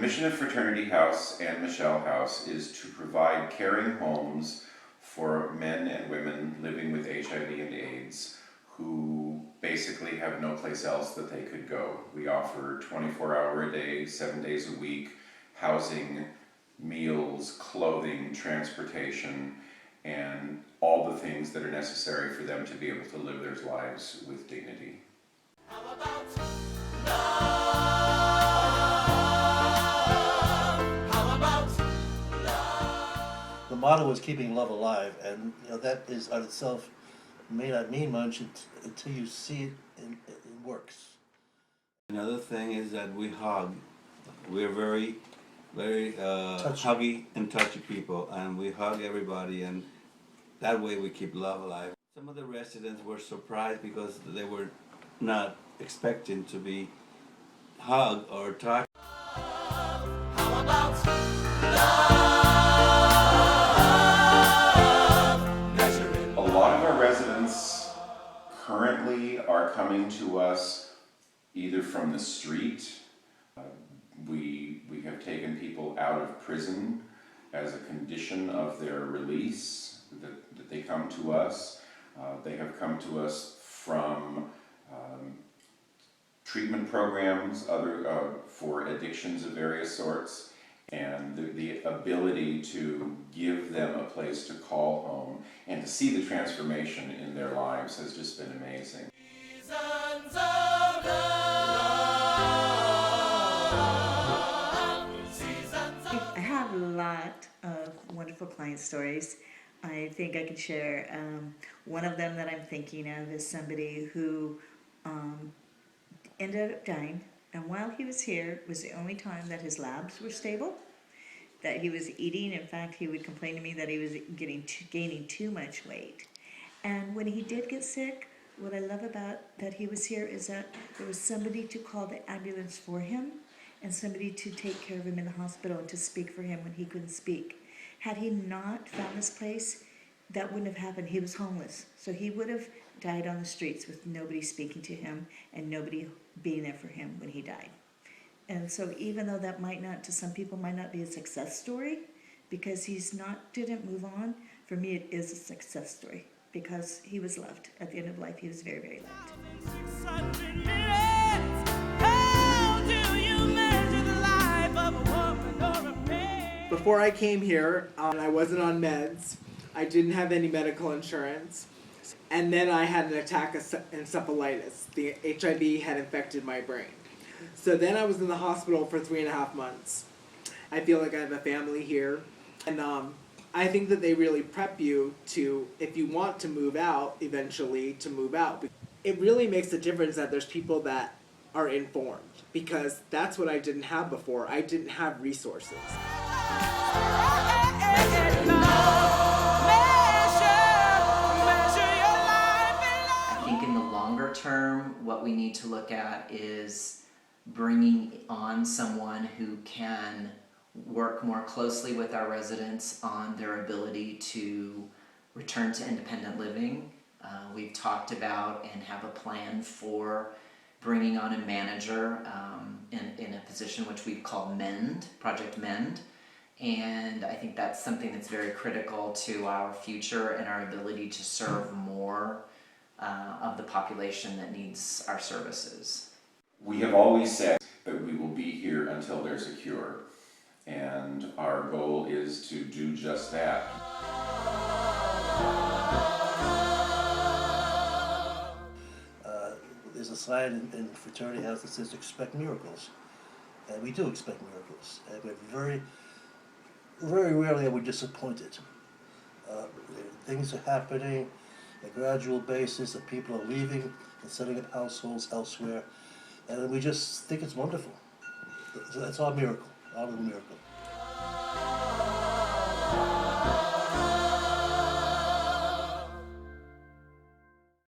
mission of Fraternity House and Michelle House is to provide caring homes for men and women living with HIV and AIDS who basically have no place else that they could go. We offer 24-hour a day, 7 days a week, housing, meals, clothing, transportation, and all the things that are necessary for them to be able to live their lives with dignity. How about love? How about love? The motto is keeping love alive, and that is on itself may not mean much until you see it and it works. Another thing is that we hug. We're very Touchy. huggy and touchy people, and we hug everybody, and that way we keep love alive. Some of the residents were surprised because they were not expecting to be hugged or touched. How about love? Measure it. A lot of our residents currently are coming to us either from the street. We have taken people out of prison as a condition of their release, that they come to us. They have come to us from treatment programs, for addictions of various sorts, and the ability to give them a place to call home and to see the transformation in their lives has just been amazing. Seasons of love. Seasons of I have a lot of wonderful client stories. I think I can share one of them that I'm thinking of is somebody who ended up dying, and while he was here was the only time that his labs were stable, that he was eating. In fact, he would complain to me that he was gaining too much weight. And when he did get sick, what I love about that he was here is that there was somebody to call the ambulance for him and somebody to take care of him in the hospital and to speak for him when he couldn't speak. Had he not found this place, that wouldn't have happened. He was homeless, so he would have died on the streets with nobody speaking to him and nobody being there for him when he died. And so even though that might not, to some people, might not be a success story, because didn't move on, for me it is a success story, because he was loved. At the end of life, he was very, very loved. 600 minutes. How do you measure the life of a woman or a man? Before I came here, I wasn't on meds. I didn't have any medical insurance. And then I had an attack of encephalitis. The HIV had infected my brain. So then I was in the hospital for 3.5 months. I feel like I have a family here. And I think that they really prep you to, if you want to move out, eventually to move out. It really makes a difference that there's people that are informed, because that's what I didn't have before. I didn't have resources. I think in the longer term, what we need to look at is bringing on someone who can work more closely with our residents on their ability to return to independent living. We've talked about and have a plan for bringing on a manager in a position which we've called MEND, Project MEND. And I think that's something that's very critical to our future and our ability to serve more of the population that needs our services. We have always said that we will be here until there's a cure, and our goal is to do just that. There's a sign in Fraternity House that says expect miracles, and we do expect miracles, and we're very, very rarely are we disappointed. Things are happening on a gradual basis, and people are leaving and setting up households elsewhere, and we just think it's wonderful. So that's our miracle, our little miracle.